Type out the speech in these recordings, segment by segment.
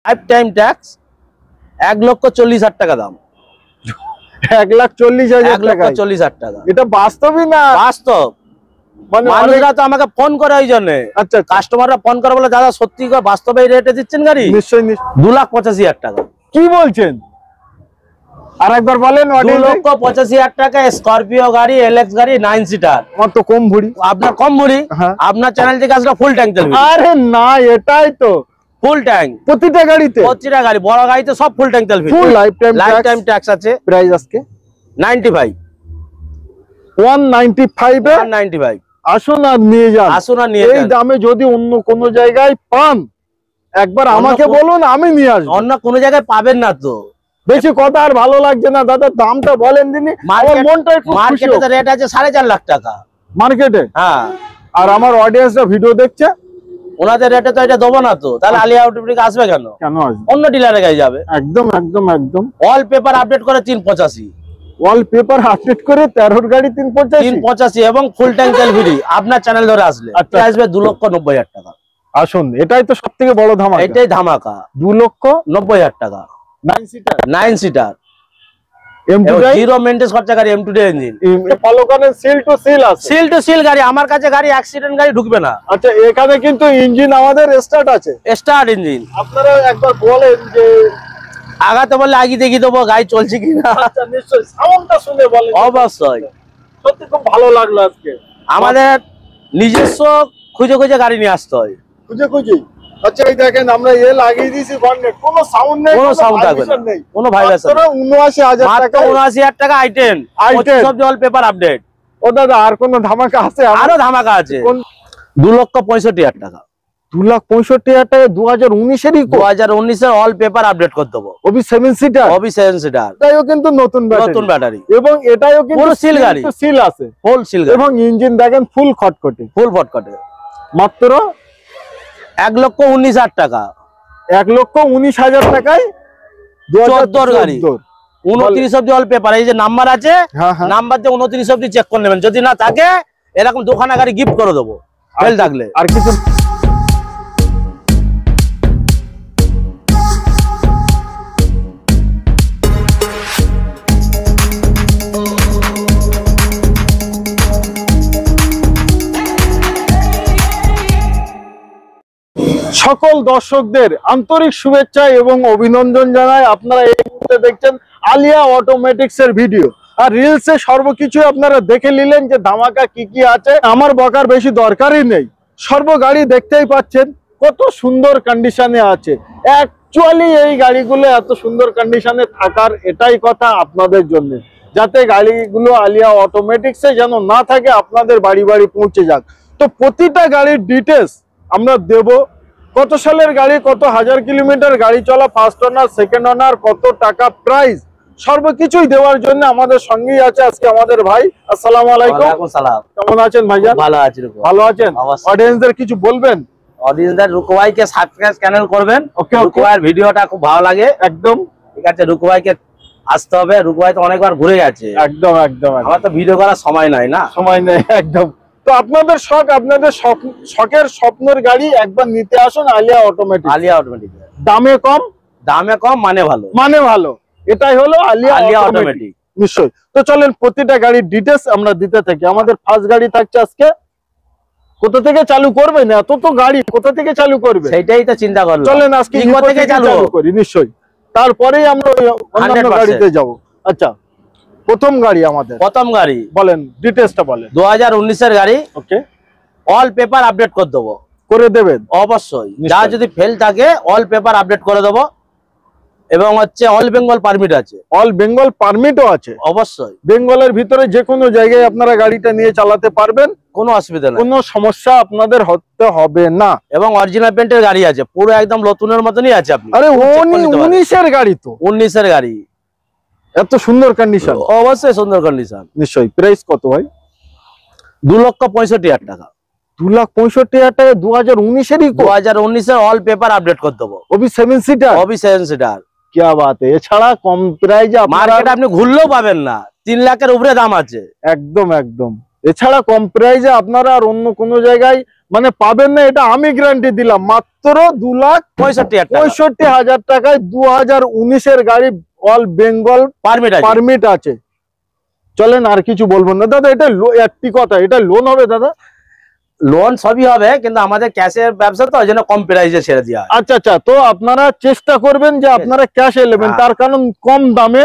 Life time tax 1,40,000 টাকা দাম। 1,40,000 টাকা। এটা বাস্তবই না? বাস্তব। মানুষরা তো আমাকে ফোন করে ওই জন্য। আচ্ছা, কাস্টমাররা ফোন করে বলে দাদা সত্যি করে বাস্তবে এই রেটে দিচ্ছেন গাড়ি? নিশ্চয়ই। 2,85,000 টাকা। কি বলছেন? আর একবার বলেন। 2,85,000 টাকা স্করপিও গাড়ি, এলএক্স গাড়ি, 9 সিটার। আমার তো কম ভুড়ি। আপনার কম ভুড়ি? আপনার চ্যানেল থেকে আসলে ফুল ট্যাঙ্ক তেল। আরে না, এটাই তো ফুল ট্যাঙ্ক প্রতিটা গাড়িতে। প্রতিটা গাড়ি, বড় গাড়িতে সব ফুল ট্যাঙ্ক তেল। ফুল লাইফ টাইম ট্যাক্স আছে। প্রাইস আজকে 95। 195। আসুন আর নিয়ে যান। এই দামে যদি অন্য কোন জায়গায় পান একবার আমাকে বলুন, আমি নিয়ে আসবো। অন্য কোন জায়গায় পাবেন না তো। বেশি কথা আর ভালো লাগছে না দাদা, দামটা বলেন দিনই। মার্কেটে রেট আছে 4.5 লাখ টাকা মার্কেটে। হ্যাঁ, আর আমার অডিয়েন্সরা ভিডিও দেখছে, ওনাদের রেটে তো এটা দেবো না তো। তাহলে আলিয়া অটোমেটিক আসবে কেন? আসবে? অন্য ডিলারে গাড়ি যাবে। একদম। অল পেপার আপডেট করে 385। ওয়াল পেপার আপডেট করে 13 গাড়ি 385 এবং ফুল ট্যাঙ্ক তেল ফ্রি। আপনার চ্যানেল ধরে আসলে আসবে 2,90,000 টাকা। আসুন, এটাই তো সবথেকে বড় ধামাকা। এটাই ধামাকা। 2,90,000 টাকা। 9 সিটার জিরো মেইনটেন্স খরচা গাড়ি, M2 ইঞ্জিন। ফলো করেন, সিল টু সিল আছে। সিল টু সিল গাড়ি। আমার কাছে গাড়ি অ্যাক্সিডেন্ট গাড়ি ঢুকবে না। আচ্ছা, এখানে কিন্তু ইঞ্জিন আমাদের স্টার্ট আছে। Start engine. আপনারা একবার বলেন যে আগাতে বললে আগে দেখি দেবো গাড়ি চলছে কিনা। আচ্ছা, নিশ্চয়ই সাউন্ডটা শুনে বলেন। অবশ্যই। সত্যি খুব ভালো লাগলো আজকে। আমাদের নিজস্ব খুঁজে খুঁজে গাড়ি নিয়ে আসতে হয়। খুঁজে। আচ্ছা, এই দেখেন আমরা লাগিয়ে দিয়েছি বন্নেট, কোনো সাউন্ড নেই, কোনো সাউন্ড থাকবে না, কোনো ভাইব্রেশন নেই। 79,000 টাকা। 79,000 টাকা আইটেম সব অল পেপার আপডেট। ও দাদা, আর কোন ধামাকা আছে? আরো ধামাকা আছে। 2,65,000 টাকা। 2,65,000 টাকা 2019 এরই। 2019 এর অল পেপার আপডেট করে দেবো। ওবি 7 সিটার। এটাও কিন্তু নতুন ব্যাটারি এবং এটাও কিন্তু সিল গাড়ি। সিল আছে, ফুল সিল গাড়ি। এবং ইঞ্জিন দেখেন ফুল খটখটে। মাত্র 1,19,000 টাকা। 1,19,000 টাকায় 14 গাড়ি। 29 অব্দি অল পেপার। এই যে নাম্বার আছে, নাম্বার দিয়ে 29 অব্দি চেক করে নেবেন। যদি না থাকে এরকম দোকানে গাড়ি গিফট করে দেবো ফেল থাকলে। আর কিছু সকল দর্শকদের আন্তরিক শুভেচ্ছা এবং অভিনন্দন জানাই। আপনারা এই মুহূর্তে দেখছেন আলিয়া অটোমেটিক্স এর ভিডিও। আর রিলসে সর্বকিছু আপনারা দেখে নিলেন যে ধামাকা কি আছে। আমার বকার বেশি দরকারই নেই। সর্ব গাড়ি দেখতেই পাচ্ছেন কত সুন্দর কন্ডিশনে আছে। অ্যাকচুয়ালি এই গাড়িগুলো এত সুন্দর কন্ডিশনে থাকার এটাই কথা আপনাদের জন্য, যাতে গাড়িগুলো আলিয়া অটোমেটিক্সে যেন না থাকে, আপনাদের বাড়ি বাড়ি পৌঁছে যাক। তো প্রতিটা গাড়ির ডিটেলস আমরা দেব। কত সালের গাড়ি, কত হাজার কিলোমিটার গাড়ি চলা, ফার্স্ট ওনার, সেকেন্ড ওনার, কত টাকা প্রাইস, সর্বকিছুই দেওয়ার জন্য আমাদের সঙ্গেই আছে আজকে আমাদের ভাই। আসসালামু আলাইকুম। কেমন আছেন ভাইজান? ভালো আছি। ভালো আছেন? অডিয়েন্সদের কিছু বলবেন? অডিয়েন্সদের রুকু ভাইকে সাবস্ক্রাইব চ্যানেল করবেন। রুকু ভাইয়ের ভিডিওটা খুব ভালো লাগে। একদম ঠিক আছে, রুকু ভাইকে আসতে হবে। রুকু ভাই তো অনেকবার ঘুরে গেছে। একদম। আমার তো ভিডিও করার সময় নাই না। সময় নেই, একদম। তো আপনাদের শখ, আপনাদের শখের স্বপ্নের গাড়ি একবার নিতে আসুন আলিয়া অটোমেটিক। দামে কম মানে ভালো, এটাই হলো আলিয়া অটোমেটিক। নিশ্চয়ই। তো চলেন প্রতিটা গাড়ির ডিটেলস আমরা দিতে থাকি। আমাদের ফার্স্ট গাড়ি থাকছে আজকে। কোথা থেকে চালু করবেন? এত তো গাড়ি কোথা থেকে চালু করবে, সেটাই তো চিন্তা করলাম। চলেন আজকে ইকো থেকে চালু করি। নিশ্চয়ই, তারপরেই আমরা অন্যান্য গাড়িতে যাব। আচ্ছা, প্রথম গাড়ি আমাদের। প্রথম গাড়ি বলেন, ডিটেইলসটা বলেন। 2019 এর গাড়ি। ওকে। অল পেপার আপডেট করে দেবো। করে দেবেন? অবশ্যই। যা যদি ফেল থাকে অল পেপার আপডেট করে দেবো। এবং হচ্ছে অল বেঙ্গল পারমিট আছে। অল বেঙ্গল পারমিটও আছে? অবশ্যই। বেঙ্গলের ভিতরে যে কোনো জায়গায় আপনারা গাড়িটা নিয়ে চালাতে পারবেন, কোনো অসুবিধা নেই, কোনো সমস্যা আপনাদের হতে হবে না। এবং অরিজিনাল পেন্টের গাড়ি আছে, পুরো একদম নতুনের মতনই আছে। আপনি আরে 19 এর গাড়ি তো? 19 এর গাড়ি, এত সুন্দর কন্ডিশন? অবশ্যই সুন্দর কন্ডিশন। নিশ্চয়ই। প্রাইস কত ভাই? 2,65,000 টাকা। 2,65,000 টাকা 2019 এরই? 2019 এর অল পেপার আপডেট করে দেবো। ওবি 7 সিটার? ওবি 7 সিটার। কি বাত! এছাড়া কম প্রাইজে মার্কেটে আপনি ঘুরলেও পাবেন না। 3 লাখের উপরে দাম আছে। একদম। এছাড়া কম প্রাইসে আপনারা আর অন্য কোনো জায়গায় মানে পাবেন না, এটা আমি গ্যারান্টি দিলাম। মাত্র 2,65,000 টাকায় 2019-এর গাড়ি, অল বেঙ্গল পারমিট আছে। চলেন, আর কিছু বলবো না দাদা। এটা একটি কথা, এটা লোন হবে দাদা? লোন সবই হবে, কিন্তু আমাদের ক্যাশের ব্যবসা তো, ওই জন্য কম প্রাইসে ছেড়ে দেওয়া। আচ্ছা আচ্ছা, তো আপনারা চেষ্টা করবেন যে আপনারা ক্যাশে নেবেন, তার কারণ কম দামে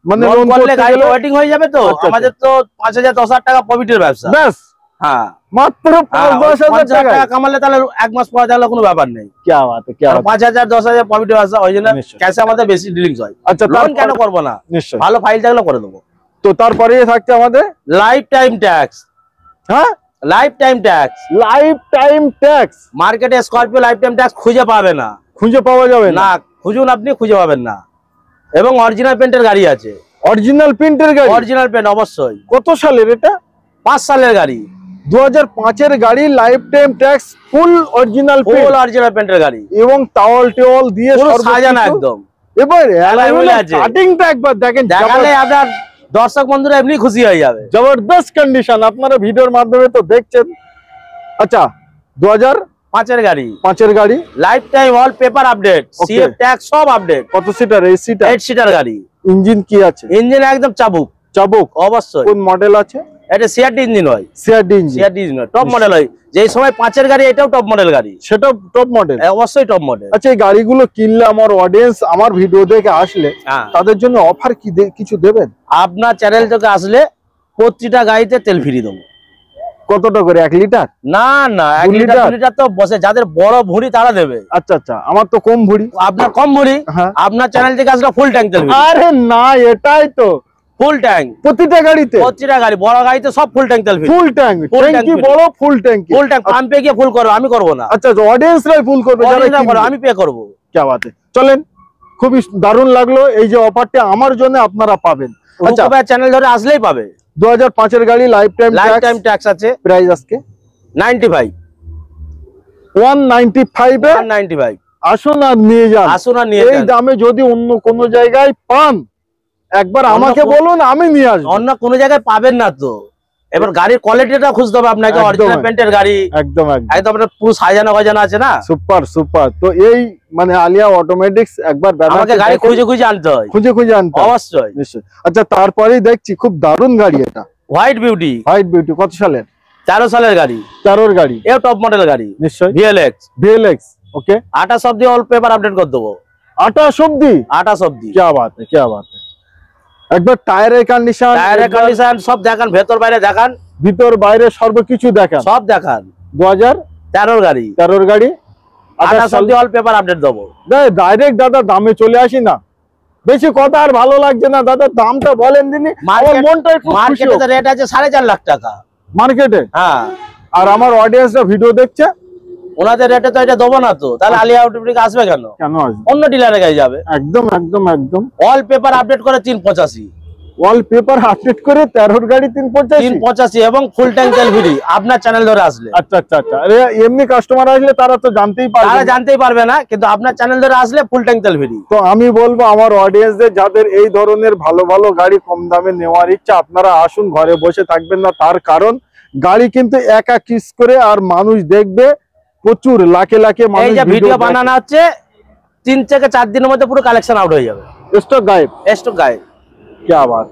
মানে লোন করলে গাড়ি ওয়েটিং হয়ে যাবে। তো আমাদের তো 5,000-10,000 টাকা প্রফিটের ব্যবসা। ব্যাস, হ্যাঁ, মাত্র 5,000-10,000 টাকা কামালে তাহলে এক মাস পরে তাহলে কোনো ব্যাপার নেই। কি বাত, কি বাত। 5,000-10,000 প্রফিটের ব্যবসা, ওই জন্য ক্যাশে আমাদের বেশি ডিলিংস হয়। আচ্ছা, লোন কেন করবো না? নিশ্চয়ই, ভালো ফাইল থাকলে করে দেবো। তো তারপরে থাকছে আমাদের লাইফ টাইম ট্যাক্স। হ্যাঁ, life time tax, life time tax. মার্কেটে স্করপিও লাইফ টাইম ট্যাক্স খুঁজে পাবে না, খুঁজে পাওয়া যাবে না। খুঁজুন, আপনি খুঁজে পাবেন না। এবং অরিজিনাল পেন্টের গাড়ি আছে। অরিজিনাল পেন্টের গাড়ি? অরিজিনাল পেন্ট অবশ্যই। কত সালের এটা? 5 সালের গাড়ি, 2005-এর গাড়ি, life time tax, full original পেন্টের গাড়ি, এবং টাওয়াল টেওয়াল দিয়ে সাজানো একদম। এবার কাটিংটা একবার দেখেন, দেখালে আপনার দর্শক বন্ধুরা এমনি খুশি হয়ে যাবে। জবরদস্ত কন্ডিশন, আপনারা ভিডিওর মাধ্যমে তো দেখছেন। আচ্ছা, 2005-এর গাড়ি, 5-এর গাড়ি, life time all paper update, CF tax সব আপডেট। কত সিটার? 8 সিটার গাড়ি। ইঞ্জিন কি আছে? ইঞ্জিন একদম চাবুক। চাবুক অবশ্যই। কোন মডেল আছে এটা? সিআরডি ইঞ্জিন হয়। সিআরডি ইঞ্জিন টপ মডেল হয়। যে সময় 5-এর গাড়ি, এটাও টপ মডেল গাড়ি। সেটা টপ মডেল, অবশ্যই টপ মডেল। আচ্ছা, এই গাড়িগুলো কিনলে আমার অডিয়েন্স আমার ভিডিও দেখে আসলে তাদের জন্য অফার কি কিছু দেবেন? আপনার চ্যানেল থেকে আসলে প্রতিটা গাড়িতে তেল ফ্রি দেবো। কতটা করে? 1 লিটার? না না, 1 লিটার 2 লিটার তো বসে, যাদের বড় ভুঁড়ি তারা দেবে। আচ্ছা আচ্ছা, আমার তো কম ভুঁড়ি। আপনার কম ভুঁড়ি, আপনার চ্যানেল থেকে আসলে ফুল ট্যাঙ্ক তেল। আরে না, এটাই তো ফুল ট্যাঙ্ক প্রতিটা গাড়িতে। প্রতিটা গাড়ি, বড় গাড়িতে সব ফুল ট্যাঙ্ক তেল। ফুল ট্যাঙ্ক, ট্যাঙ্কি বড়, ফুল ট্যাঙ্ক। ফুল ট্যাঙ্ক পাম্পে গিয়ে ফুল করবে, আমি করব না। আচ্ছা, অডিয়েন্সরাই ফুল করবে, আমি পে করব। কি বাত। চলেন, খুবই দারুণ লাগলো এই যে অফারটা আমার জন্য আপনারা পাবেন। আচ্ছা, চ্যানেল ধরে আসলেই পাবে। 2005-এর গাড়ি, লাইফ টাইম ট্যাক্স আছে। প্রাইস আজকে 95, 195। আসুন আর নিয়ে যান। এই দামে যদি অন্য কোনো জায়গায় পান, একবার আমাকে বলুন, আমি নিয়ে আসবো। অন্য কোনো জায়গায় পাবেন না তো। এবার গাড়ির কোয়ালিটিটা খুঁজতে হবে আপনাকে। অরিজিনাল পেন্টের গাড়ি, একদম একদম পুরো সাজানো গজানো আছে না। Super super. তো এই মানে আলিয়া অটোমেটিক্স একবার আমাকে গাড়ি খুঁজে খুঁজে আনতে হয়, খুঁজে খুঁজে আনতে অবশ্যই, নিশ্চয়ই। আচ্ছা, তারপরেই দেখছি খুব দারুণ গাড়ি এটা, হোয়াইট বিউটি। হোয়াইট বিউটি কত সালের? 13 সালের গাড়ি। 13-এর গাড়ি, এও টপ মডেল গাড়ি। নিশ্চয়ই। ভিএলএক্স। ওকে, 28 অবধি অল পেপার আপডেট করে দেবো। 28 অবধি? 28 অবধি। কি বাত, কি বাত। একবার টায়ারের কন্ডিশন সব দেখান, ভেতর বাইরে দেখান, ভিতর বাইরে সর্বকিছু দেখান, সব দেখান। 2013-র গাড়ি, 28 অবধি অল পেপার আপডেট দেবো। ডাইরেক্ট দাদা দামে চলে আসি না, বেশি কথা আর ভালো লাগছে না দাদা, দামটা বলেন দিনই। মার্কেটে রেট আছে 4.5 লাখ টাকা মার্কেটে। হ্যাঁ, আর আমার অডিয়েন্সরা ভিডিও দেখছে, ওনাদের রেটে তো এটা দেবো না। তো তাহলে আলিয়া অটোমেটিক আসবে কেন? আসবে? অন্য ডিলারের কাছে যাবে। একদম একদম একদম। অল পেপার আপডেট করে 385। অল পেপার আপডেট করে 13-র গাড়ি 385 এবং ফুল ট্যাঙ্ক তেল ফ্রি আপনার চ্যানেল ধরে আসলে। আচ্ছা আচ্ছা আচ্ছা। আরে এমনি কাস্টমার আসলে তারা তো জানতেই পারবে না, কিন্তু আপনার চ্যানেল ধরে আসলে ফুল ট্যাঙ্ক তেল ফ্রি। তো আমি বলবো আমার অডিয়েন্সদের যাদের এই ধরনের ভালো ভালো গাড়ি কম দামে নেওয়ার ইচ্ছা, আপনারা আসুন, ঘরে বসে থাকবেন না। তার কারণ গাড়ি কিন্তু একা কিস করে আর মানুষ দেখবে প্রচুর, লাখে লাখে মানুষ। এই যে ভিডিও বানানো হচ্ছে 3 থেকে 4 দিনের মধ্যে পুরো কালেকশন আউট হয়ে যাবে, স্টক গায়েব। কি বাত।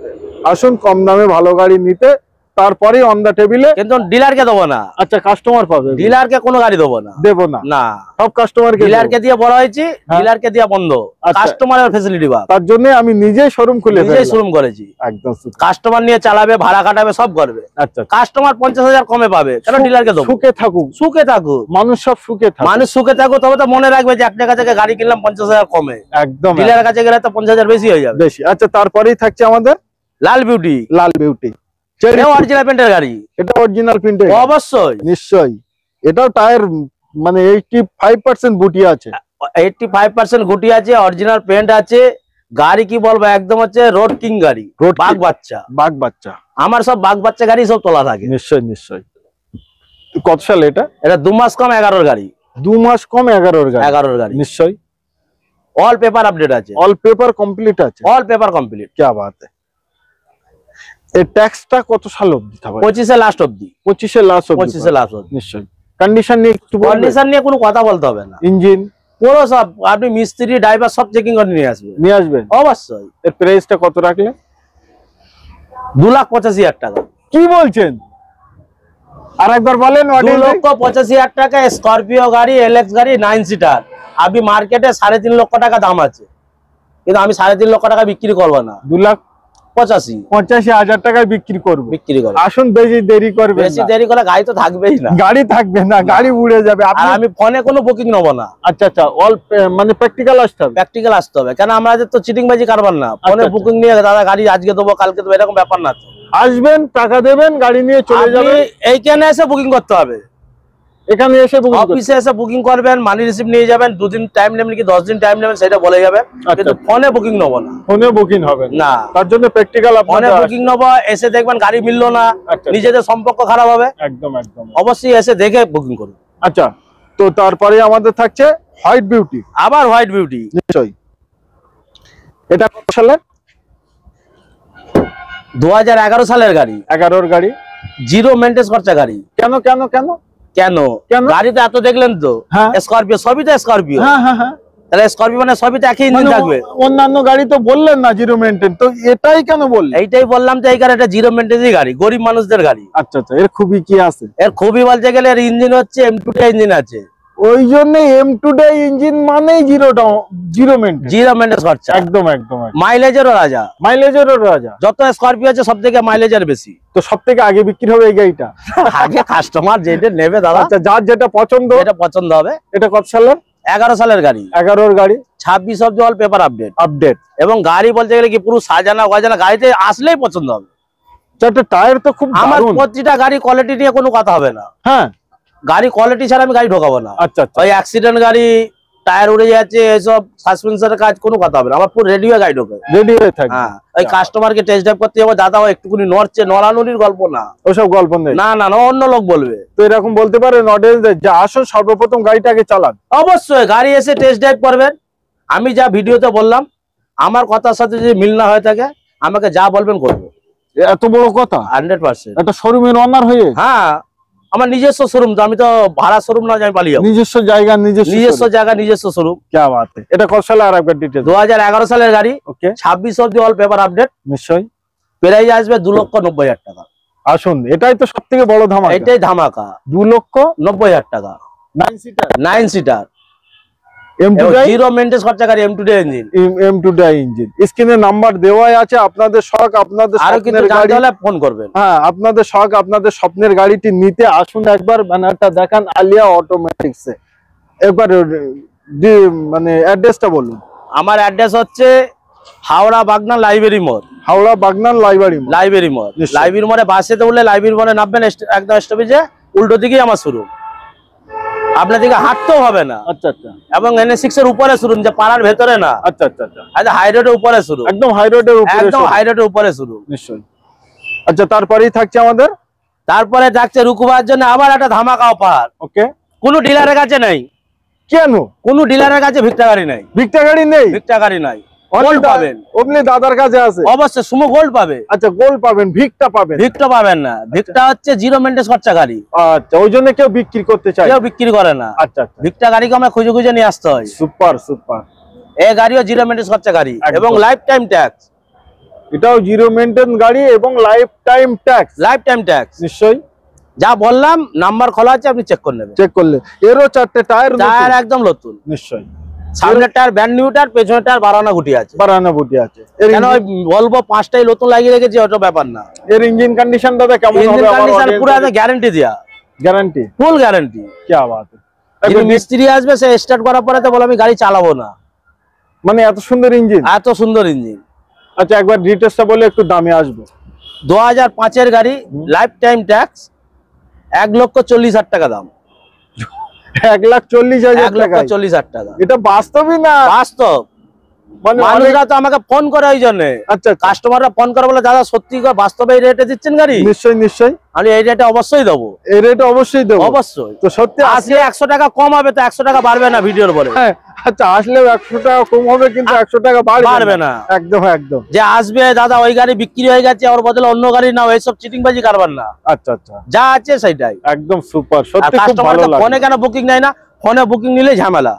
আসুন, কম দামে ভালো গাড়ি নিতে, তারপরে অন দা টেবিলে। কিন্তু ডিলারকে দেবো না। আচ্ছা, কাস্টমার পাবে। ডিলারকে কোনো গাড়ি দেবো না, দেবো না, না, সব কাস্টমারকে। ডিলারকে দিয়ে বড় হয়েছি, ডিলারকে দিয়ে বন্ধ। কাস্টমারের ফ্যাসিলিটি বা, তার জন্য আমি নিজে শোরুম খুলে শোরুম করেছি। একদম, কাস্টমার নিয়ে চালাবে, ভাড়া কাটাবে, সব করবে। আচ্ছা, কাস্টমার 50,000 কমে পাবে, কেন ডিলারকে দেবো? সুখে থাকুক, সুখে থাকুক মানুষ, সব সুখে থাকুক, মানুষ সুখে থাকুক। তবে তো মনে রাখবে যে এক টাকা থেকে গাড়ি কিনলাম 50,000 কমে, একদম। ডিলারের কাছে গেলে তো 50,000 বেশি হয়ে যাবে, বেশি। আচ্ছা, তারপরেই থাকছে আমাদের লাল বিউটি। অরিজিনাল পেন্টের গাড়ি, এটা অরিজিনাল পেন্টের অবশ্যই, নিশ্চয়ই। এটাও টায়ার মানে 85% গুটি আছে, 85% গুটি আছে, অরিজিনাল পেন্ট আছে। গাড়ি কি বলবো, একদম হচ্ছে রোড কিং গাড়ি, বাঘ বাচ্চা। আমার সব বাঘ বাচ্চা গাড়ি সব তোলা থাকে। নিশ্চয়ই নিশ্চয়ই। কত সাল এটা? এটা 2 মাস কম 11-র গাড়ি। 2 মাস কম 11-র গাড়ি, নিশ্চয়ই। অল পেপার আপডেট আছে, অল পেপার কমপ্লিট আছে, অল পেপার কমপ্লিট। কি বাত। এর ট্যাক্সটা কত সাল অবধি থাকবে? 25 লাস্ট অবধি। 25 লাস্ট অবধি। 25 লাস্ট অবধি নিশ্চয়ই। কন্ডিশন নিয়ে একটু বলবেন? কন্ডিশন নিয়ে কোনো কথা বলতে হবে না। ইঞ্জিন পুরো সব আপনি মিস্ত্রি ড্রাইভার সব চেকিং করে নিয়ে আসবেন। অবশ্যই। এর প্রাইসটা কত রাখলে? 2,85,000 টাকা। কি বলছেন? আরেকবার বলেন। 2,85,000 টাকা স্করপিও গাড়ি, এলএক্স গাড়ি 9 সিটার। আপনি মার্কেটে 3.5 লক্ষ টাকা দাম আছে, কিন্তু আমি 3.5 লক্ষ টাকা বিক্রি করবো না। 2,85,000 টাকায় বিক্রি করবো। আসুন, বেশি দেরি করবে, বেশি দেরি করলে গাড়ি তো থাকবেই না। গাড়ি থাকবে না, গাড়ি উড়ে যাবে। আর আমি ফোনে কোনো বুকিং নেবো না। আচ্ছা আচ্ছা, অল মানে প্র্যাকটিক্যাল আসতে হবে। প্র্যাকটিক্যাল আসতে হবে, কেন আমাদের তো চিটিং বাজি কারবার না। ফোনে বুকিং নিয়ে দাদা গাড়ি আজকে দেবো কালকে দেবো এরকম ব্যাপার না। তো আসবেন, টাকা দেবেন, গাড়ি নিয়ে চলে যাবেন। এইখানে এসে বুকিং করতে হবে। এখানে এসে অফিসে এসে বুকিং করবেন, মানি রিসিপ্ট নিয়ে যাবেন। 2 দিন টাইম নেবেন কি 10 দিন টাইম নেবেন সেটা বলে যাবেন, কিন্তু ফোনে বুকিং নেবো না। ফোনে বুকিং হবে না, তার জন্য প্র্যাকটিক্যাল ফোনে বুকিং নেবো। এসে দেখবেন গাড়ি মিললো না, নিজেদের সম্পর্ক খারাপ হবে। একদম একদম, অবশ্যই এসে দেখে বুকিং করুন। আচ্ছা, তো তারপরে আমাদের থাকছে হোয়াইট বিউটি। আবার হোয়াইট বিউটি। নিশ্চয়ই। এটা কত সালের? 2011 সালের গাড়ি। 11 গাড়ি, জিরো মেইনটেন্স খরচা গাড়ি। কেন কেন কেন কেন? গাড়ি তো এত দেখলেন তো, স্করপিও, সবই তো স্করপিও। তাহলে স্করপিও মানে সবই তো একই ইঞ্জিন থাকবে। অন্যান্য গাড়ি তো বললেন না জিরো মেইনটেন, তো এটাই কেন বললেন? এইটাই বললাম তো, এই গাড়ি এটা জিরো মেইনটেন্সই গাড়ি, গরিব মানুষদের গাড়ি। আচ্ছা আচ্ছা, এর খুবই কি আছে? এর খুবই বলতে গেলে এর ইঞ্জিন হচ্ছে M2 ইঞ্জিন আছে। ওই জন্য M2 ইঞ্জিন মানেই জিরো মেইনটেন্স খরচা। একদম একদম। মাইলেজেরও রাজা। যত স্করপিও আছে সব থেকে মাইলেজের বেশি। তো সব থেকে আগে বিক্রি হবে এই গাড়িটা। আগে কাস্টমার যেটা নেবে দাদা, আচ্ছা, যার যেটা পছন্দ, এটা পছন্দ হবে। এটা কত সালের? 11 সালের গাড়ি। 11 গাড়ি, 26 অব্দি অল পেপার আপডেট। এবং গাড়ি বলতে গেলে কি পুরো সাজানো গাজানা, গাড়িতে আসলেই পছন্দ হবে। চারটে টায়ার তো খুব আমার প্রতিটা গাড়ি কোয়ালিটি নিয়ে কোনো কথা হবে না। হ্যাঁ, গাড়ি কোয়ালিটি ছাড়া আমি গাড়ি ঢোকাবো না। আচ্ছা আচ্ছা, ওই অ্যাক্সিডেন্ট গাড়ি, টায়ার উড়ে যাচ্ছে, এসব সাসপেনশনের কাজ কোনো কথা হবে না। আমার পুরো রেডি হয়ে গাড়ি ঢোকে, রেডি হয়ে থাকে। হ্যাঁ, ওই কাস্টমারকে টেস্ট ড্রাইভ করতে যাবো, দাদা ও একটুকুনি নড়ছে, নড়ানুড়ির গল্প না, ওসব গল্প নেই। না না না, অন্য লোক বলবে। তো এরকম বলতে পারেন অডিয়েন্সদের যে আসো সর্বপ্রথম গাড়িটাকে চালান। অবশ্যই গাড়ি এসে টেস্ট ড্রাইভ করবেন। আমি যা ভিডিওতে বললাম, আমার কথার সাথে যদি মিল না হয়ে থাকে আমাকে যা বলবেন করবো। এত বড় কথা? 100%। একটা শোরুমের ওনার হয়ে? হ্যাঁ, আমার নিজস্ব শোরুম তো, আমি তো ভাড়া শোরুম না, আমি পালিয়ে যাবো। নিজস্ব জায়গা, নিজস্ব জায়গা, নিজস্ব শোরুম। কি বাত! এটা কত সালে? আর একবার ডিটেইলস। 2011 সালের গাড়ি। ওকে। 26 অব্দি অল পেপার আপডেট। নিশ্চয়ই। প্রাইস আসবে 2,90,000 টাকা। আসুন, এটাই তো সবথেকে বড় ধামাকা। এটাই ধামাকা। 2,90,000 টাকা। 9 seater. 9 seater. M2 zero maintenance খরচা গাড়ি, M2 ইঞ্জিন। M2 engine. স্ক্রিনে নাম্বার দেওয়াই আছে। আপনাদের শখ, আপনাদের স্বপ্নের গাড়ি হলে ফোন করবেন। হ্যাঁ, আপনাদের শখ, আপনাদের স্বপ্নের গাড়িটি নিতে আসুন। একবার ব্যানারটা দেখান আলিয়া অটোমেটিক্সে। একবার মানে অ্যাড্রেসটা বলুন। আমার অ্যাড্রেস হচ্ছে হাওড়া বাগনান লাইব্রেরি মোড়। হাওড়া বাগনান লাইব্রেরি মোড়। লাইব্রেরি মোড়ে বাসে তো উঠলে লাইব্রেরি মোড়ে নামবেন, একদম স্টপেজে উল্টো দিকেই আমার শুরু। আপনার দিকে হাঁটতেও হবে না। আচ্ছা আচ্ছা। এবং NH6 এর উপরে শুরু, যে পাড়ার ভেতরে না। আচ্ছা আচ্ছা আচ্ছা। আচ্ছা, হাই রোডের উপরে শুরু। একদম হাই রোডের উপরে। একদম হাই রোডের উপরে শুরু। নিশ্চয়ই। আচ্ছা, তারপরেই থাকছে আমাদের, তারপরে থাকছে রুকুবার জন্য আবার একটা ধামাকা অফার। ওকে। কোনো ডিলারের কাছে নাই। কেন? কোনো ডিলারের কাছে ভিক্টা গাড়ি নাই। ভিক্টা গাড়ি নেই? ভিক্টা গাড়ি নাই। গোল্ড পাবেন। আপনি দাদার কাছে আছে? অবশ্যই সুমো গোল্ড পাবে। আচ্ছা, গোল্ড পাবেন, ভিক্টা পাবেন? ভিক্টা পাবেন না। ভিক্টা হচ্ছে জিরো মেইনটেন্স খরচা গাড়ি। আচ্ছা, ওই জন্য কেউ বিক্রি করতে চায়? কেউ বিক্রি করে না। আচ্ছা আচ্ছা। ভিক্টা গাড়িকে আমরা খুঁজে খুঁজে নিয়ে আসতে হয়। Super super. এই গাড়িও জিরো মেইনটেন্স খরচা গাড়ি এবং লাইফ টাইম ট্যাক্স। এটাও জিরো মেইনটেন্স গাড়ি এবং life time tax. Life time tax. নিশ্চয়ই। যা বললাম, নাম্বার খোলা আছে, আপনি চেক করে নেবেন। চেক করলে এরও 4টে টায়ার একদম নতুন। নিশ্চয়ই। সামনের টায়ার ব্র্যান্ড নিউ টায়ার, পেছনের টায়ার বাড়ানো গুটি আছে। কেন বলবো 5টাই নতুন লাগিয়ে রেখেছি, ওটা ব্যাপার না। এর ইঞ্জিন কন্ডিশন দাদা কেমন হবে? ইঞ্জিন কন্ডিশন পুরো গ্যারান্টি দেয়া। গ্যারান্টি? Full guarantee. কি বাত! যদি মিস্ত্রি আসবে, সে স্টার্ট করার পরে তো বলে আমি গাড়ি চালাবো না। মানে এত সুন্দর ইঞ্জিন? এত সুন্দর ইঞ্জিন। আচ্ছা, একবার ডিটেইলসটা বলে একটু দামে আসবো। 2005 এর গাড়ি, লাইফ টাইম ট্যাক্স, 1,40,000 টাকা দাম। 1,40,000 টাকা? 1,40,000 টাকা। এটা বাস্তবই না? বাস্তব। মানে মানুষরা তো আমাকে ফোন করে ওই জন্য। আচ্ছা, কাস্টমাররা ফোন করে বলে দাদা সত্যি বাস্তবে এই রেটে দিচ্ছেন গাড়ি? নিশ্চয়ই নিশ্চয়ই, আমি এই রেটে অবশ্যই দেবো। এই রেটে অবশ্যই দেবো, অবশ্যই। তো সত্যি আসলে 100 টাকা কম হবে, তো 100 টাকা বাড়বে না ভিডিওর পরে। হ্যাঁ, আচ্ছা, আসলেও 100 টাকা কম হবে, কিন্তু 100 টাকা বাড়বে না। একদম একদম, যে আসবে দাদা ওই গাড়ি বিক্রি হয়ে গেছে ওর বদলে অন্য গাড়ি নাও, এইসব চিটিংবাজি কারবার না। আচ্ছা আচ্ছা, যা আছে সেটাই একদম সুপার, সত্যি খুব কাস্টমার ভালো লাগে। ফোনে কেন বুকিং নেয় না? ফোনে বুকিং নিলে ঝামেলা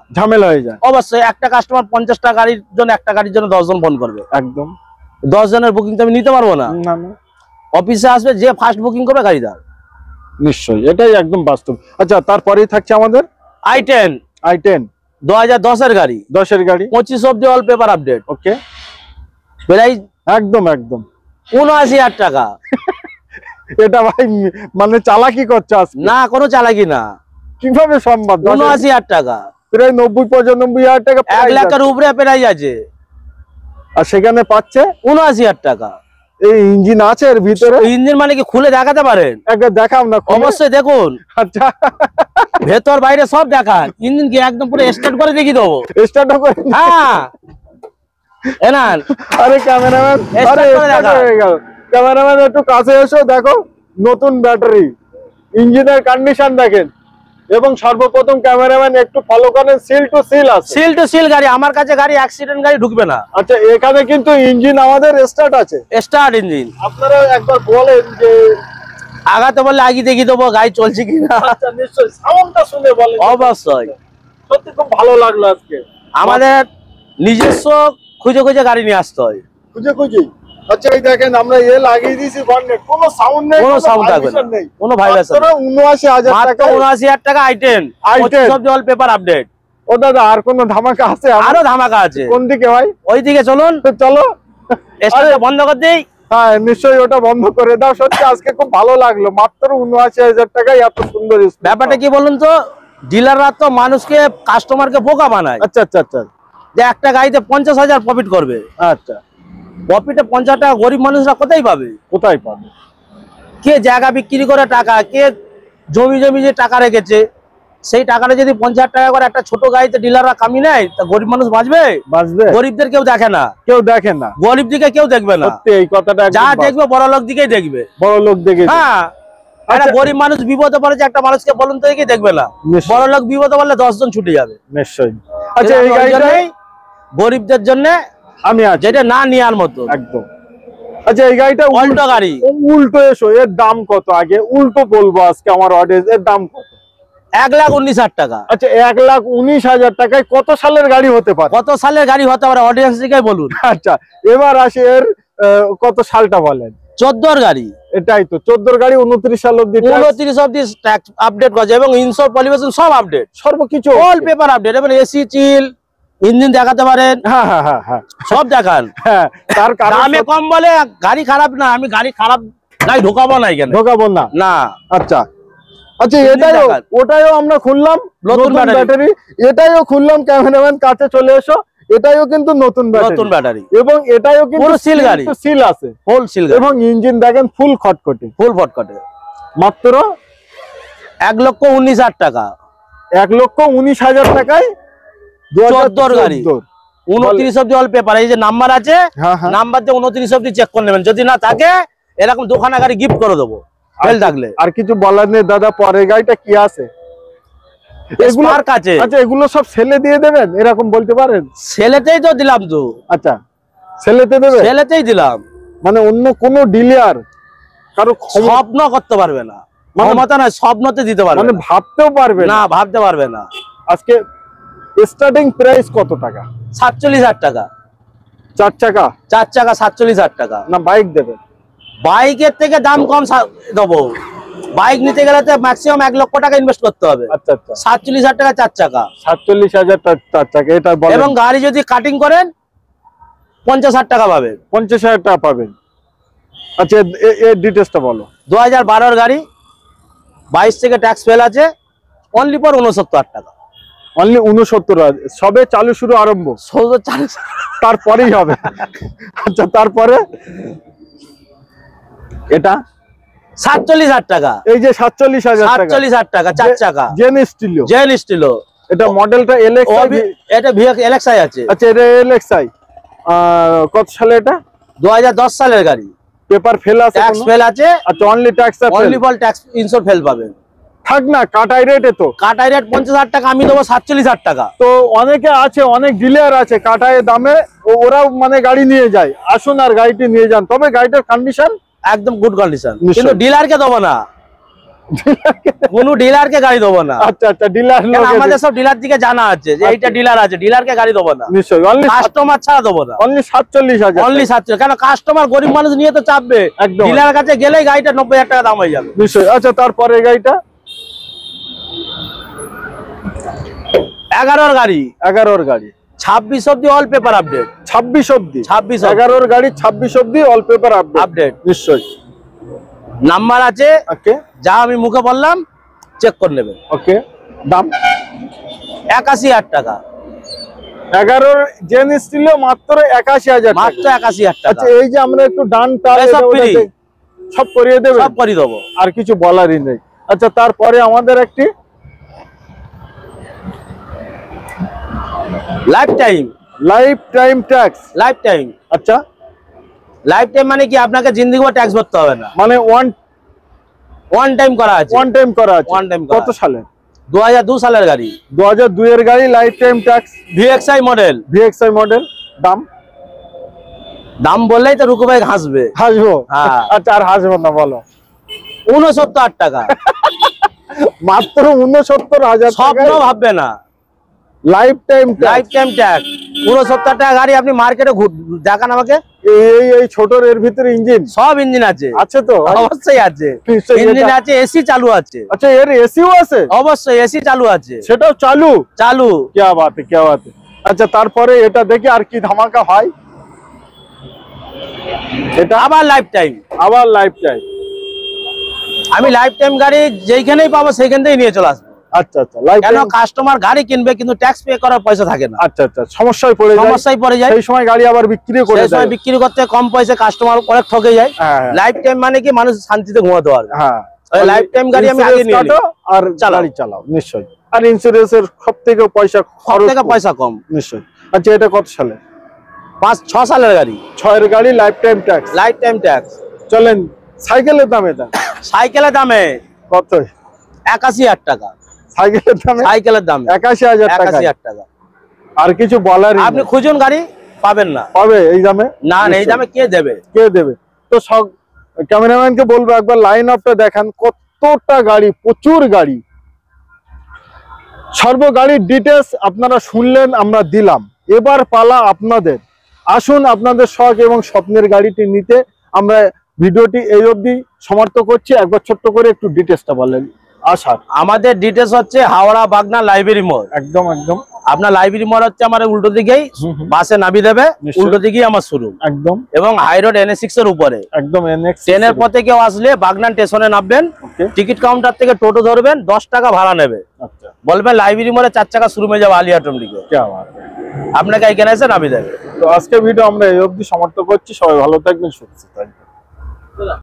হয়ে যায়। অবশ্যই একটা কাস্টমার 50টা গাড়ির জন্য, একটা গাড়ির জন্য 10 জন ফোন করবে। একদম, 10 জনের বুকিং তো আমি নিতে পারবো না। না না, অফিসে আসবে যে ফার্স্ট বুকিং করবে গাড়িদার। নিশ্চয়ই, এটাই একদম বাস্তব। আচ্ছা, তারপরেই থাকছে আমাদের i10 2010 এর গাড়ি, 10 এর গাড়ি, 25 অব্দি অল পেপার আপডেট। ওকে, প্রাইস একদম একদম 79,000 টাকা। এটা ভাই মানে চালাকি করছে আজকে? না, কোনো চালাকি না। কিভাবে সম্ভব? 79,000 টাকা, প্রায় 90-95,000 টাকা, 1 লাখের উপরে প্রাইস আছে, আর সেখানে পাচ্ছে 79,000 টাকা। এই ইঞ্জিন আছে এর ভিতরে? ইঞ্জিন মানে কি খুলে দেখাতে পারেন? একবার দেখাও না। অবশ্যই দেখুন। আচ্ছা, ভেতর বাইরে সব দেখান। ইঞ্জিন কি একদম পুরো স্টার্ট করে দেখি দেবো। স্টার্ট করে? হ্যাঁ, এনান। আরে ক্যামেরাম্যান, আরে স্টার্ট হয়ে গেল। ক্যামেরাম্যান একটু কাছে এসো, দেখো নতুন ব্যাটারি, ইঞ্জিনের কন্ডিশন দেখেন, এবং সর্বপ্রথম ক্যামেরাম্যান একটু ফলো করেন, সিল টু সিল আছে। সিল টু সিল গাড়ি। আমার কাছে গাড়ি অ্যাক্সিডেন্ট গাড়ি ঢুকবে না। আচ্ছা, এখানে কিন্তু ইঞ্জিন আমাদের স্টার্ট আছে, স্টার্ট ইঞ্জিন। আপনারা একবার বলেন যে আগাতে বললে আগে দেখি দেবো গাড়ি চলছে কিনা। আচ্ছা, নিশ্চয়ই সাউন্ডটা শুনে বলেন। অবশ্যই, সত্যি খুব ভালো লাগলো আজকে। আমাদের নিজস্ব খুঁজে খুঁজে গাড়ি নিয়ে আসতে হয়, খুঁজে খুঁজে। আচ্ছা, এই দেখেন আমরা লাগিয়ে দিয়েছি বন্নেট, কোনো সাউন্ড নেই, কোনো সাউন্ড থাকবে না, নেই, কোনো ভাইব্রেশন। 79,000 টাকা, 79,000 টাকা i10 সব অল পেপার আপডেট। ও দাদা, আর কোনো ধামাকা আছে? আরো ধামাকা আছে। কোন দিকে ভাই? ওই দিকে চলুন, চলো। স্টার্টটা বন্ধ করে দেই। হ্যাঁ, নিশ্চয়ই, ওটা বন্ধ করে দাও। সত্যি আজকে খুব ভালো লাগলো, মাত্র 79,000 টাকায় এত সুন্দর। ব্যাপারটা কি বলুন তো, ডিলাররা তো মানুষকে, কাস্টমারকে বোকা বানায়। আচ্ছা আচ্ছা আচ্ছা, যে একটা গাড়িতে 50,000 প্রফিট করবে। আচ্ছা, প্রফিটে 50 টাকা গরিব মানুষরা কোথায় পাবে? কোথায় পাবে? কে জায়গা বিক্রি করে টাকা, কে জমি যে টাকা রেখেছে, সেই টাকাটা যদি 50,000 টাকা করে একটা ছোট গাড়িতে ডিলাররা কামিয়ে নেয়, তা গরিব মানুষ বাঁচবে? গরিবদের কেউ দেখে না, গরিব দিকে কেউ দেখবে না। সত্যি এই কথাটা যা দেখবে বড় লোক দিকেই দেখবে, বড় লোক দেখে। হ্যাঁ, একটা গরিব মানুষ বিপদে পড়েছে, একটা মানুষকে বলুন তো দেখে দেখবে না। বড় লোক বিপদে পড়লে 10 জন ছুটে যাবে। নিশ্চয়ই। আচ্ছা, এই গাড়িটা গরিবদের জন্য আমি যেটা না নেওয়ার মতো একদম। আচ্ছা, এই গাড়িটা উল্টো গাড়ি। উল্টো এসো, এর দাম কত? আগে উল্টো বলবো আজকে আমার অডিয়েন্স, এর দাম কত? 1,19,000 টাকা। আচ্ছা, 1,19,000 টাকায় কত সালের গাড়ি হতে পারে? কত সালের গাড়ি হতে পারে অডিয়েন্স দিকে বলুন। আচ্ছা, এবার আসে এর কত সালটা বলেন। 14 গাড়ি। এটাই তো 14 গাড়ি, 29 সাল অবধি, 29 অবধি ট্যাক্স আপডেট করেছে, এবং ইনশোর পলিউশন সব আপডেট, সর্বকিছু অল পেপার আপডেট। এবং এসি চিল, ইঞ্জিন দেখাতে পারেন। হ্যাঁ হ্যাঁ হ্যাঁ হ্যাঁ, সব দেখান। হ্যাঁ, তার কারণ দামে কম বলে গাড়ি খারাপ না। আমি গাড়ি খারাপ গাড়ি ঢোকাবো না এখানে, ঢোকাবো না না। আচ্ছা আচ্ছা, ওটাও আমরা খুললাম, নতুন ব্যাটারি। এটাও খুললাম, ক্যামেরাম্যান কাছে চলে এসো। এটাও কিন্তু নতুন ব্যাটারি, এবং এটাও কিন্তু সিল গাড়ি, সিল আছে, ফুল সিল গাড়ি। এবং ইঞ্জিন দেখেন ফুল খটখটে, মাত্র 1,19,000 টাকা। 1,19,000 টাকায় 14 গাড়ি, 29 অব্দি অল পেপার। এই যে নাম্বার আছে, নাম্বার দিয়ে 29 অব্দি চেক করে নেবেন। যদি না থাকে এরকম দোকানে গাড়ি গিফট করে দেবো, ফেল থাকলে। আর কিছু বলার নেই দাদা। পরের গাড়িটা কি আছে? আচ্ছা, এগুলো সব সেলে দিয়ে দেবেন, এরকম বলতে পারেন? সেলেতেই তো দিলাম তো। আচ্ছা, সেলেতে দেবে? সেলেতেই দিলাম। মানে অন্য কোনো ডিলার কারো স্বপ্ন করতে পারবে না, ক্ষমতা নাই, স্বপ্নতে দিতে পারবে, মানে ভাবতেও পারবে না, ভাবতে পারবে না। আজকে স্টার্টিং প্রাইস কত টাকা? 47,000 টাকা। 4 চাকা? 4 চাকা 47,000 টাকা। না, বাইক দেবেন? বাইকের থেকে দাম কম দেবো। বাইক নিতে গেলে তো ম্যাক্সিমাম 1 লক্ষ টাকা ইনভেস্ট করতে হবে। আচ্ছা আচ্ছা, 47,000 টাকা 4 চাকা। 47,000 4 চাকা, এটা বলেন। এবং গাড়ি যদি কাটিং করেন 50,000 টাকা পাবেন। 50,000 টাকা পাবেন। আচ্ছা, এর ডিটেইলসটা বলো। 2012 এর গাড়ি, 22 থেকে ট্যাক্স ফেল আছে, অনলি ফর 69 টাকা। অনলি 69, সবে চালু শুরু আরম্ভ, তারপরেই হবে। আচ্ছা, তারপরে এটা 47,000 টাকা। এই যে 47,000 টাকা, 47,000 টাকা 4 চাকা, জেন স্টিলো। এটা মডেলটা LXI, এটা LXI আছে। আচ্ছা, এটা LXI। কত সালে এটা? 2010 সালের গাড়ি। পেপার ফেল আছে? ট্যাক্স ফেল আছে। আচ্ছা, অনলি ট্যাক্স আর only for tax insure fail পাবেন। থাক না, কাটাই রেটে তো। কাটাই রেট 50,000 টাকা, আমি দেবো 47,000 টাকা। তো অনেকে আছে, অনেক ডিলার আছে কাটাই দামে ওরাও মানে গাড়ি নিয়ে যায়। আসুন আর গাড়িটি নিয়ে যান, তবে গাড়িটার কন্ডিশন একদম গুড কন্ডিশন, কিন্তু ডিলারকে দেবো না, কোনো ডিলারকে গাড়ি দেবো না। আচ্ছা আচ্ছা, ডিলার আমাদের সব ডিলার দিকে জানা আছে যে এইটা ডিলার আছে, ডিলারকে গাড়ি দেবো না নিশ্চয়ই। অনলি কাস্টমার ছাড়া দেবো না। Only 47,000, only 47। কেন কাস্টমার গরিব মানুষ নিয়ে তো চাপবে, ডিলার কাছে গেলেই গাড়িটা 90,000 টাকা দাম হয়ে যাবে। নিশ্চয়ই। আচ্ছা, তারপরে গাড়িটা 11 গাড়ি, 11 গাড়ি 26 অব্দি অল পেপার আপডেট। 26 অব্দি? 11 গাড়ি 26 অব্দি অল পেপার আপডেট। নিশ্চয়ই। নাম্বার আছে, ওকে, যা আমি মুখে বললাম চেক করে নেবেন। ওকে, দাম 81,000 টাকা। 11 জেন স্টিল মাত্র 81,000, মাত্র 81,000 টাকা। আচ্ছা, এই যে আমরা একটু ডান টাল সব করিয়ে দেবে? সব করিয়ে দেবো, আর কিছু বলারই নেই। আচ্ছা, তারপরে আমাদের একটি life time tax. Life time. আচ্ছা, লাইফ টাইম মানে কি, আপনাকে জিন্দেগি ভর ট্যাক্স ভরতে হবে না, মানে ওয়ান টাইম করা আছে। ওয়ান টাইম কত সালে? 2002 সালের গাড়ি। 2002 এর গাড়ি, life time tax, VXI model. দাম বললেই তো রুকু ভাই হাসবে। হাসবো? হ্যাঁ। আচ্ছা, আর হাসবো না, বলো। 69,000 টাকা। মাত্র 69,000 স্বপ্ন ভাববে না। লাইফ টাইম ট্যাক্স 69,000 টাকা গাড়ি। আপনি মার্কেটে দেখান আমাকে, এই ছোটর এর ভিতরে ইঞ্জিন, সব ইঞ্জিন আছে? আছে তো, অবশ্যই আছে, ইঞ্জিন আছে, এসি চালু আছে। আচ্ছা, এর এসিও আছে? অবশ্যই এসি চালু আছে। সেটাও চালু? क्या বাত है। আচ্ছা, তারপরে এটা দেখি আর কি ধামাকা হয়। এটা আবার লাইফ টাইম। আমি লাইফ টাইম গাড়ি যেখানেই পাবো সেইখান থেকেই নিয়ে চলে আসবো। আচ্ছা আচ্ছা, কেন কাস্টমার গাড়ি কিনবে কিন্তু ট্যাক্স পে করার পয়সা থাকে না। আচ্ছা আচ্ছা, সমস্যায় পড়ে যায়, সেই সময় গাড়ি আবার বিক্রি করে দেয়। সেই সময় বিক্রি করতে কম পয়সা কাস্টমার অনেক ঠকে যায়। লাইফ টাইম মানে কি, মানুষ শান্তিতে ঘুমাতে পারবে। হ্যাঁ, লাইফ টাইম গাড়ি আমি আগে নিয়ে নিই আর গাড়ি চালাও। নিশ্চয়ই। আর ইন্স্যুরেন্সের সবথেকে পয়সা কম। নিশ্চয়ই। আচ্ছা, এটা কত সালে? 5-6 সালের গাড়ি। 6 এর গাড়ি, লাইফ টাইম ট্যাক্স। চলেন সাইকেলের দামে দেন। সাইকেলের দামে কত? 81,000 টাকা। সাইকেলের দামে 81,000 টাকা। আর কিছু বলার? আপনি খুঁজুন, গাড়ি পাবেন না। পাবে এই দামে? না, এই দামে কে দেবে? তো সব ক্যামেরাম্যানকে বলবো একবার লাইন আপটা দেখান, কতটা গাড়ি, প্রচুর গাড়ি। সর্ব গাড়ির ডিটেলস আপনারা শুনলেন, আমরা দিলাম। এবার পালা আপনাদের। আসুন, আপনাদের শখ এবং স্বপ্নের গাড়িটি নিতে। আমরা ভিডিওটি এই অবধি সমাপ্ত করছি। একবার ছোট্ট করে একটু ডিটেলসটা বলেন। আমাদের ডিটেলস হচ্ছে হাওড়া বাগনা লাইব্রেরি মোড়। একদম। আপনার লাইব্রেরি মোড় হচ্ছে আমার উল্টো দিকেই, বাসে নামিয়ে দেবে, উল্টো দিকেই আমার শোরুম। একদম। এবং হাই রোড NH6 এর উপরে। একদম NH6। ট্রেনের পথে কেউ আসলে বাগনান স্টেশনে নামবেন, টিকিট কাউন্টার থেকে টোটো ধরবেন, 10 টাকা ভাড়া নেবে। আচ্ছা, বলবেন লাইব্রেরি মোড়ে 4 চাকা শোরুমে যাবো আলিয়া অটোমেটিকে, আপনাকে এখানে এসে নামিয়ে দেবে। তো আজকে ভিডিও আমরা এই অবধি সমাপ্ত করছি। সবাই ভালো থাকবেন, সুস্থ থাকবেন।